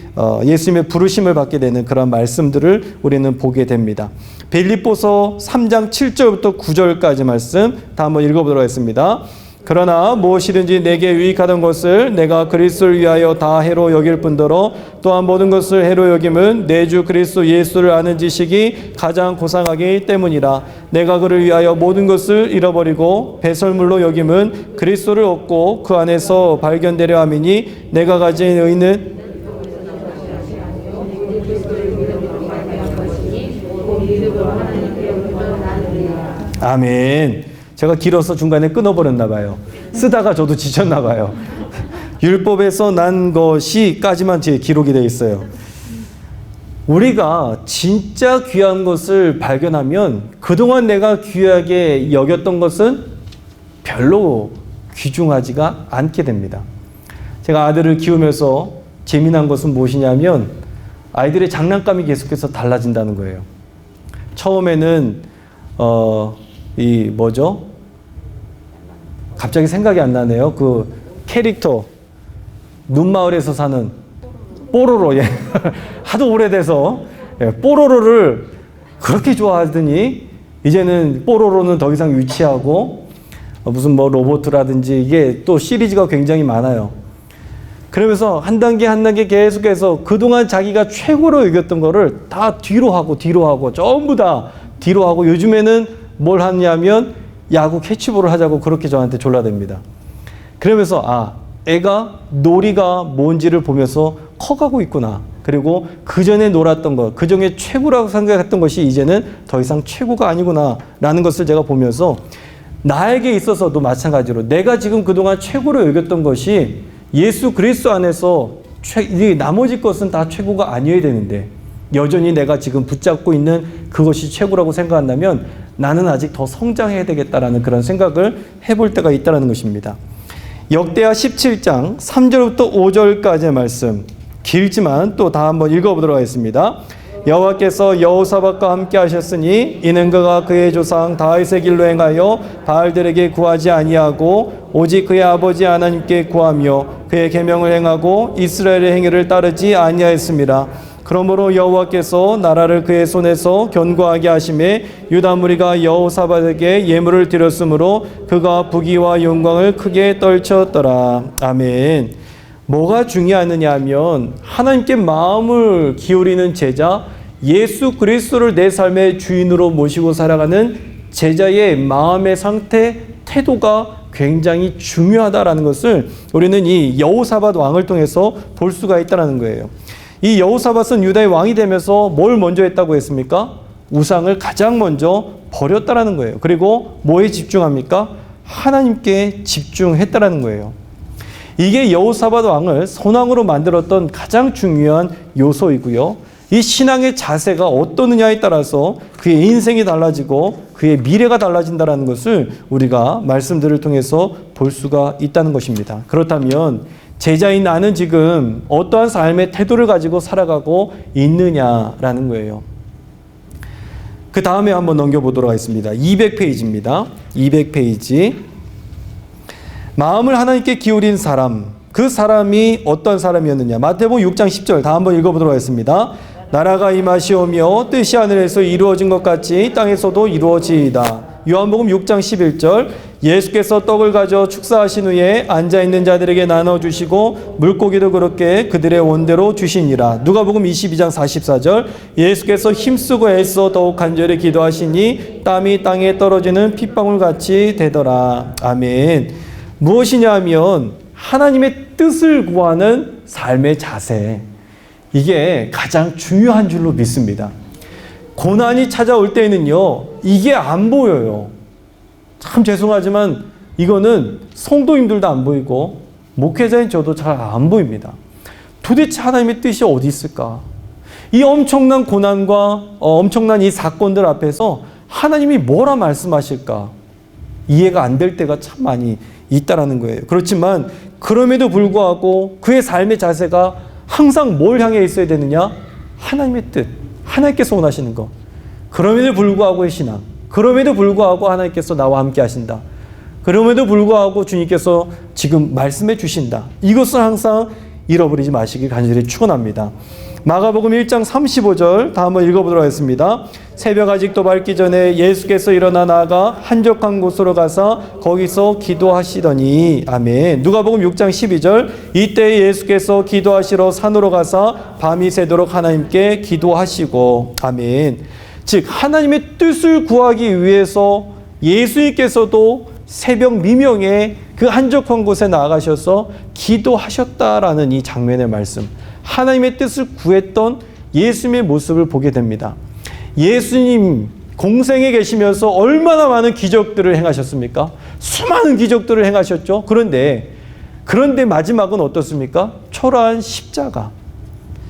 예수님의 부르심을 받게 되는 그런 말씀들을 우리는 보게 됩니다. 빌립보서 3장 7절부터 9절까지 말씀 다 한번 읽어보도록 하겠습니다. 그러나 무엇이든지 내게 유익하던 것을 내가 그리스도를 위하여 다 해로 여길 뿐더러 또한 모든 것을 해로 여김은 내 주 그리스도 예수를 아는 지식이 가장 고상하기 때문이라. 내가 그를 위하여 모든 것을 잃어버리고 배설물로 여김은 그리스도를 얻고 그 안에서 발견되려 함이니 내가 가진 의는 아멘. 제가 길어서 중간에 끊어버렸나 봐요. 쓰다가 저도 지쳤나 봐요. 율법에서 난 것이까지만 제 기록이 되어 있어요. 우리가 진짜 귀한 것을 발견하면 그동안 내가 귀하게 여겼던 것은 별로 귀중하지가 않게 됩니다. 제가 아들을 키우면서 재미난 것은 무엇이냐면 아이들의 장난감이 계속해서 달라진다는 거예요. 처음에는 갑자기 생각이 안 나네요. 그 캐릭터 눈마을에서 사는 뽀로로. 예. 하도 오래돼서 뽀로로를 그렇게 좋아하더니 이제는 뽀로로는 더 이상 유치하고 무슨 로봇이라든지 이게 또 시리즈가 굉장히 많아요. 그러면서 한 단계 한 단계 계속해서 그동안 자기가 최고로 여겼던 거를 다 뒤로 하고 전부 다 뒤로 하고 요즘에는 뭘 하냐면 야구 캐치볼을 하자고 그렇게 저한테 졸라댑니다. 그러면서 애가 놀이가 뭔지를 보면서 커가고 있구나. 그리고 그전에 놀았던 것, 그전에 최고라고 생각했던 것이 이제는 더 이상 최고가 아니구나 라는 것을 제가 보면서 나에게 있어서도 마찬가지로 내가 지금 그동안 최고로 여겼던 것이 예수 그리스도 안에서 나머지 것은 다 최고가 아니어야 되는데 여전히 내가 지금 붙잡고 있는 그것이 최고라고 생각한다면 나는 아직 더 성장해야 되겠다라는 그런 생각을 해볼 때가 있다는 것입니다. 역대하 17장 3절부터 5절까지의 말씀 길지만 또 다 한번 읽어보도록 하겠습니다. 여호와께서 여호사밧과 함께 하셨으니 이는 그가 그의 조상 다윗의 길로 행하여 바알들에게 구하지 아니하고 오직 그의 아버지 하나님께 구하며 그의 계명을 행하고 이스라엘의 행위를 따르지 아니하였습니다. 그러므로 여호와께서 나라를 그의 손에서 견고하게 하심에 유다 무리가 여호사밧에게 예물을 드렸으므로 그가 부귀와 영광을 크게 떨쳤더라. 아멘. 뭐가 중요하느냐 하면 하나님께 마음을 기울이는 제자, 예수 그리스도를 내 삶의 주인으로 모시고 살아가는 제자의 마음의 상태, 태도가 굉장히 중요하다라는 것을 우리는 이 여호사밧 왕을 통해서 볼 수가 있다는 거예요. 이 여호사밧은 유다의 왕이 되면서 뭘 먼저 했다고 했습니까? 우상을 가장 먼저 버렸다라는 거예요. 그리고 뭐에 집중합니까? 하나님께 집중했다라는 거예요. 이게 여호사밧 왕을 선왕으로 만들었던 가장 중요한 요소이고요. 이 신앙의 자세가 어떠느냐에 따라서 그의 인생이 달라지고 그의 미래가 달라진다는 것을 우리가 말씀들을 통해서 볼 수가 있다는 것입니다. 그렇다면 제자인 나는 지금 어떠한 삶의 태도를 가지고 살아가고 있느냐라는 거예요. 그 다음에 한번 넘겨보도록 하겠습니다. 200페이지입니다. 200페이지. 마음을 하나님께 기울인 사람, 그 사람이 어떤 사람이었느냐. 마태복음 6장 10절 다 한번 읽어보도록 하겠습니다. 나라가 임하시오며 뜻이 하늘에서 이루어진 것 같이 땅에서도 이루어지이다. 요한복음 6장 11절 예수께서 떡을 가져 축사하신 후에 앉아있는 자들에게 나눠주시고 물고기도 그렇게 그들의 원대로 주시니라. 누가복음 22장 44절 예수께서 힘쓰고 애써 더욱 간절히 기도하시니 땀이 땅에 떨어지는 핏방울같이 되더라. 아멘. 무엇이냐 하면 하나님의 뜻을 구하는 삶의 자세, 이게 가장 중요한 줄로 믿습니다. 고난이 찾아올 때에는요, 이게 안 보여요. 참 죄송하지만 이거는 성도님들도 안 보이고 목회자인 저도 잘 안 보입니다. 도대체 하나님의 뜻이 어디 있을까? 이 엄청난 고난과 엄청난 이 사건들 앞에서 하나님이 뭐라 말씀하실까? 이해가 안 될 때가 참 많이 있다라는 거예요. 그렇지만 그럼에도 불구하고 그의 삶의 자세가 항상 뭘 향해 있어야 되느냐? 하나님의 뜻, 하나님께서 원하시는 것. 그럼에도 불구하고의 신앙, 그럼에도 불구하고 하나님께서 나와 함께 하신다. 그럼에도 불구하고 주님께서 지금 말씀해 주신다. 이것을 항상 잃어버리지 마시길 간절히 축원합니다. 마가복음 1장 35절 다 한번 읽어보도록 하겠습니다. 새벽 아직도 밝기 전에 예수께서 일어나 나아가 한적한 곳으로 가서 거기서 기도하시더니. 아멘. 누가복음 6장 12절 이때 예수께서 기도하시러 산으로 가서 밤이 새도록 하나님께 기도하시고. 아멘. 즉 하나님의 뜻을 구하기 위해서 예수님께서도 새벽 미명에 그 한적한 곳에 나아가셔서 기도하셨다라는 이 장면의 말씀, 하나님의 뜻을 구했던 예수님의 모습을 보게 됩니다. 예수님 공생에 계시면서 얼마나 많은 기적들을 행하셨습니까? 수많은 기적들을 행하셨죠. 그런데 그런데 마지막은 어떻습니까? 초라한 십자가.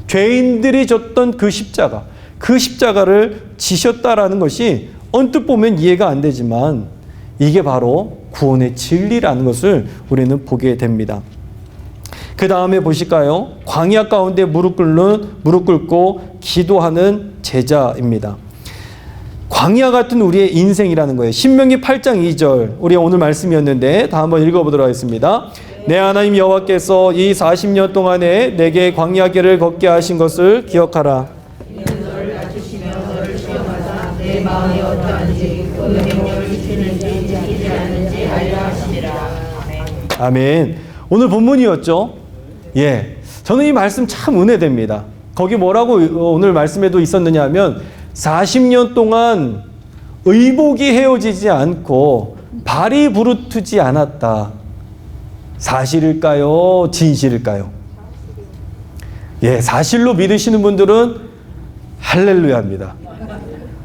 죄인들이 졌던 그 십자가. 그 십자가를 지셨다라는 것이 언뜻 보면 이해가 안 되지만 이게 바로 구원의 진리라는 것을 우리는 보게 됩니다. 그 다음에 보실까요? 광야 가운데 무릎 꿇고 기도하는 제자입니다. 광야 같은 우리의 인생이라는 거예요. 신명기 8장 2절 우리 오늘 말씀이었는데 다 한번 읽어보도록 하겠습니다. 내 하나님 여호와께서 이 40년 동안에 내게 광야길을 걷게 하신 것을 기억하라. 너를 낮추시며 너를 시험하사 내 마음이 어떠한지 그 명령을 지키는지 지키지 않는지 알려 하시리라. 아멘. 오늘 본문이었죠. 예, 저는 이 말씀 참 은혜됩니다. 거기 뭐라고 오늘 말씀에도 있었느냐 하면 40년 동안 의복이 헤어지지 않고 발이 부르트지 않았다. 사실일까요? 진실일까요? 예, 사실로 믿으시는 분들은 할렐루야입니다.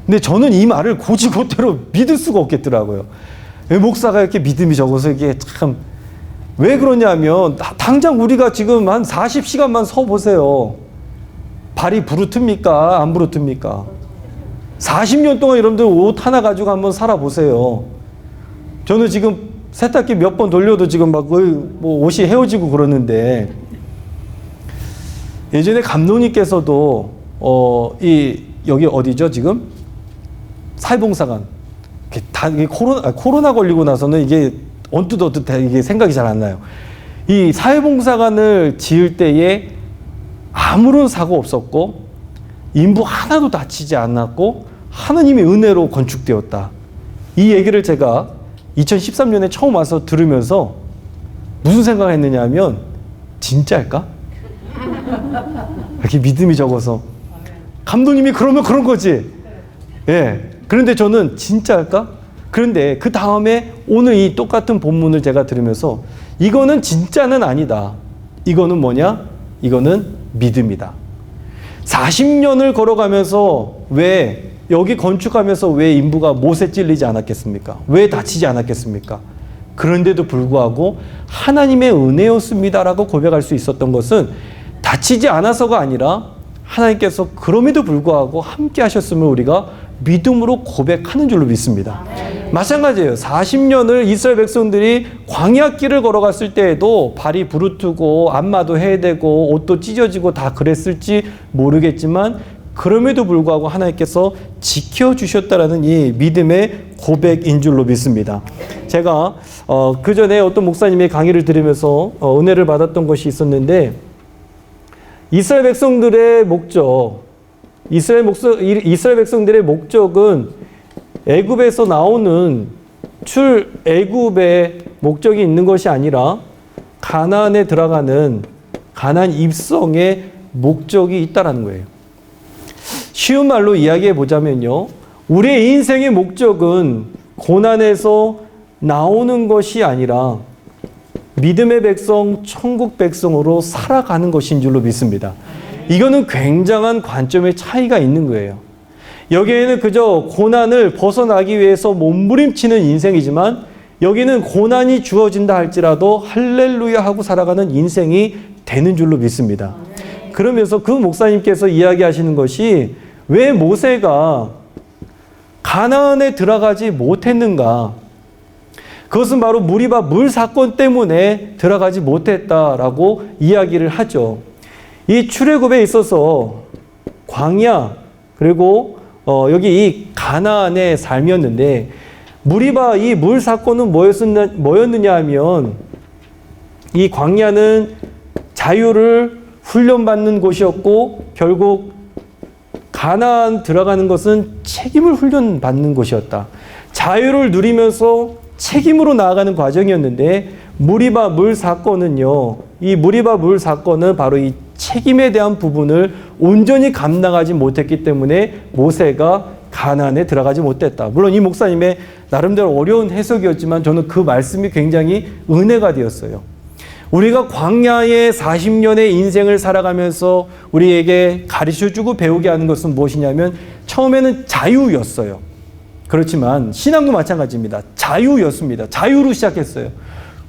근데 저는 이 말을 고지고대로 믿을 수가 없겠더라고요. 목사가 이렇게 믿음이 적어서 이게 참 왜 그러냐면 당장 우리가 지금 한 40시간만 서 보세요. 발이 부르틉니까? 안 부르틉니까? 40년 동안 여러분들 옷 하나 가지고 한번 살아보세요. 저는 지금 세탁기 몇 번 돌려도 지금 막 뭐 옷이 헤어지고 그러는데 예전에 감독님께서도 여기 어디죠 지금? 사회봉사관. 이게 코로나 걸리고 나서는 이게 언뜻 이게 생각이 잘 안 나요. 이 사회봉사관을 지을 때에 아무런 사고 없었고 인부 하나도 다치지 않았고 하나님의 은혜로 건축되었다. 이 얘기를 제가 2013년에 처음 와서 들으면서 무슨 생각을 했느냐 하면 진짜일까? 이렇게 믿음이 적어서 감독님이 그러면 그런 거지. 예. 그런데 저는 진짜일까? 그런데 그 다음에 오늘 이 똑같은 본문을 제가 들으면서 이거는 진짜는 아니다. 이거는 뭐냐? 이거는 믿음이다. 40년을 걸어가면서 왜 여기 건축하면서 왜 인부가 못에 찔리지 않았겠습니까? 왜 다치지 않았겠습니까? 그런데도 불구하고 하나님의 은혜였습니다라고 고백할 수 있었던 것은 다치지 않아서가 아니라 하나님께서 그럼에도 불구하고 함께 하셨음을 우리가 믿음으로 고백하는 줄로 믿습니다. 마찬가지예요. 40년을 이스라엘 백성들이 광야길을 걸어갔을 때에도 발이 부르트고 안마도 해야 되고 옷도 찢어지고 다 그랬을지 모르겠지만 그럼에도 불구하고 하나님께서 지켜주셨다라는 이 믿음의 고백인 줄로 믿습니다. 제가 그 전에 어떤 목사님의 강의를 들으면서 은혜를 받았던 것이 있었는데 이스라엘 백성들의 목적, 이스라엘 백성들의 목적은 애굽에서 나오는 출애굽의 목적이 있는 것이 아니라 가나안에 들어가는 가나안 입성의 목적이 있다라는 거예요. 쉬운 말로 이야기해 보자면요. 우리의 인생의 목적은 고난에서 나오는 것이 아니라 믿음의 백성, 천국 백성으로 살아가는 것인 줄로 믿습니다. 이거는 굉장한 관점의 차이가 있는 거예요. 여기에는 그저 고난을 벗어나기 위해서 몸부림치는 인생이지만 여기는 고난이 주어진다 할지라도 할렐루야 하고 살아가는 인생이 되는 줄로 믿습니다. 그러면서 그 목사님께서 이야기하시는 것이 왜 모세가 가나안에 들어가지 못했는가? 그것은 바로 무리바 물 사건 때문에 들어가지 못했다라고 이야기를 하죠. 이 출애굽에 있어서 광야 그리고 여기 이 가나안의 삶이었는데 무리바 이 물 사건은 뭐였느냐 하면 이 광야는 자유를 훈련받는 곳이었고 결국 가나안 들어가는 것은 책임을 훈련받는 곳이었다. 자유를 누리면서 책임으로 나아가는 과정이었는데 무리바 물 사건은요. 이 무리바 물 사건은 바로 이 책임에 대한 부분을 온전히 감당하지 못했기 때문에 모세가 가나안에 들어가지 못했다. 물론 이 목사님의 나름대로 어려운 해석이었지만 저는 그 말씀이 굉장히 은혜가 되었어요. 우리가 광야의 40년의 인생을 살아가면서 우리에게 가르쳐주고 배우게 하는 것은 무엇이냐면 처음에는 자유였어요. 그렇지만 신앙도 마찬가지입니다. 자유였습니다. 자유로 시작했어요.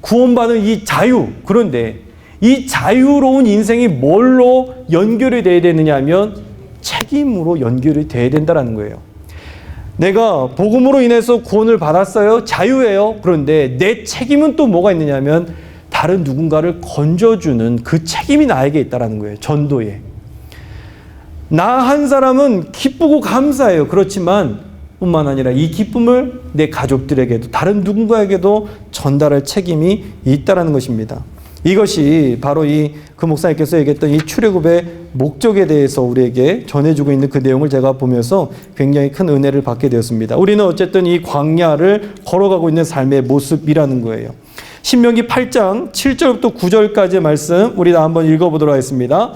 구원받은 이 자유, 그런데 이 자유로운 인생이 뭘로 연결이 돼야 되느냐 하면 책임으로 연결이 돼야 된다는 거예요. 내가 복음으로 인해서 구원을 받았어요. 자유예요. 그런데 내 책임은 또 뭐가 있느냐 하면 다른 누군가를 건져주는 그 책임이 나에게 있다는 거예요. 전도에. 나 한 사람은 기쁘고 감사해요. 그렇지만 뿐만 아니라 이 기쁨을 내 가족들에게도 다른 누군가에게도 전달할 책임이 있다는 것입니다. 이것이 바로 그 목사님께서 얘기했던 이 출애굽의 목적에 대해서 우리에게 전해주고 있는 그 내용을 제가 보면서 굉장히 큰 은혜를 받게 되었습니다. 우리는 어쨌든 이 광야를 걸어가고 있는 삶의 모습이라는 거예요. 신명기 8장 7절부터 9절까지의 말씀 우리 다 한번 읽어보도록 하겠습니다.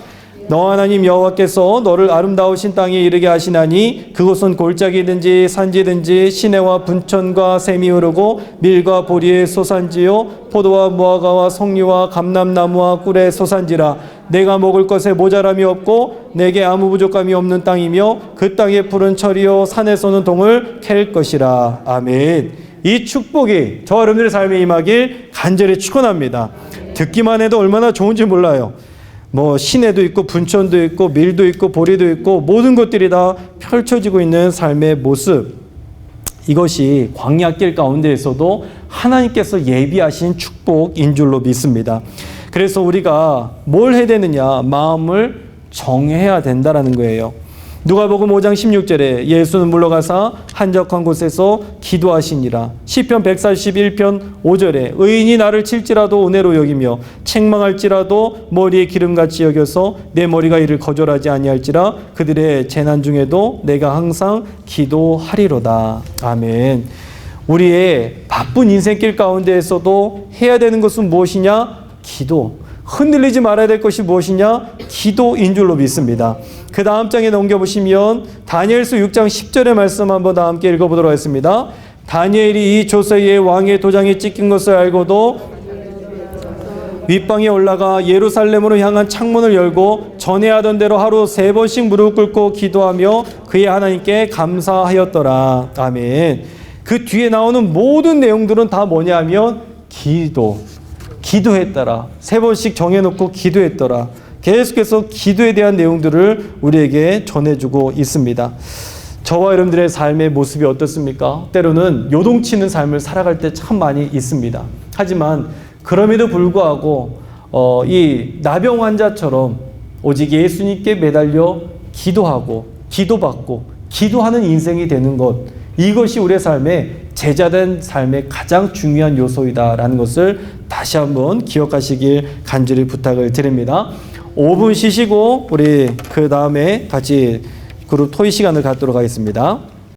너 하나님 여호와께서 너를 아름다우신 땅에 이르게 하시나니 그곳은 골짜기든지 산지든지 시내와 분천과 샘이 흐르고 밀과 보리의 소산지요 포도와 무화과와 석류와 감람나무와 꿀의 소산지라. 내가 먹을 것에 모자람이 없고 내게 아무 부족함이 없는 땅이며 그 땅의 푸른 철이요 산에서는 동을 캘 것이라. 아멘. 이 축복이 저와 여러분들의 삶에 임하길 간절히 축원합니다. 듣기만 해도 얼마나 좋은지 몰라요. 시내도 있고 분천도 있고 밀도 있고 보리도 있고 모든 것들이 다 펼쳐지고 있는 삶의 모습, 이것이 광야길 가운데에서도 하나님께서 예비하신 축복인 줄로 믿습니다. 그래서 우리가 뭘 해야 되느냐, 마음을 정해야 된다는 거예요. 누가복음 5장 16절에 예수는 물러가사 한적한 곳에서 기도하시니라. 시편 141편 5절에 의인이 나를 칠지라도 은혜로 여기며 책망할지라도 머리에 기름같이 여겨서 내 머리가 이를 거절하지 아니할지라. 그들의 재난 중에도 내가 항상 기도하리로다. 아멘. 우리의 바쁜 인생길 가운데에서도 해야 되는 것은 무엇이냐? 기도. 흔들리지 말아야 될 것이 무엇이냐? 기도인 줄로 믿습니다. 그 다음 장에 넘겨보시면 다니엘서 6장 10절의 말씀 한번 다 함께 읽어보도록 하겠습니다. 다니엘이 이 조서의 왕의 도장이 찍힌 것을 알고도 윗방에 올라가 예루살렘으로 향한 창문을 열고 전에 하던 대로 하루 3번씩 무릎 꿇고 기도하며 그의 하나님께 감사하였더라. 아멘. 그 뒤에 나오는 모든 내용들은 다 뭐냐면 기도했더라. 3번씩 정해놓고 기도했더라. 계속해서 기도에 대한 내용들을 우리에게 전해주고 있습니다. 저와 여러분들의 삶의 모습이 어떻습니까? 때로는 요동치는 삶을 살아갈 때 참 많이 있습니다. 하지만 그럼에도 불구하고 이 나병 환자처럼 오직 예수님께 매달려 기도하고 기도받고 기도하는 인생이 되는 것, 이것이 우리의 삶에 제자된 삶의 가장 중요한 요소이다라는 것을 다시 한번 기억하시길 간절히 부탁을 드립니다. 5분 쉬시고 우리 그 다음에 같이 그룹 토의 시간을 갖도록 하겠습니다.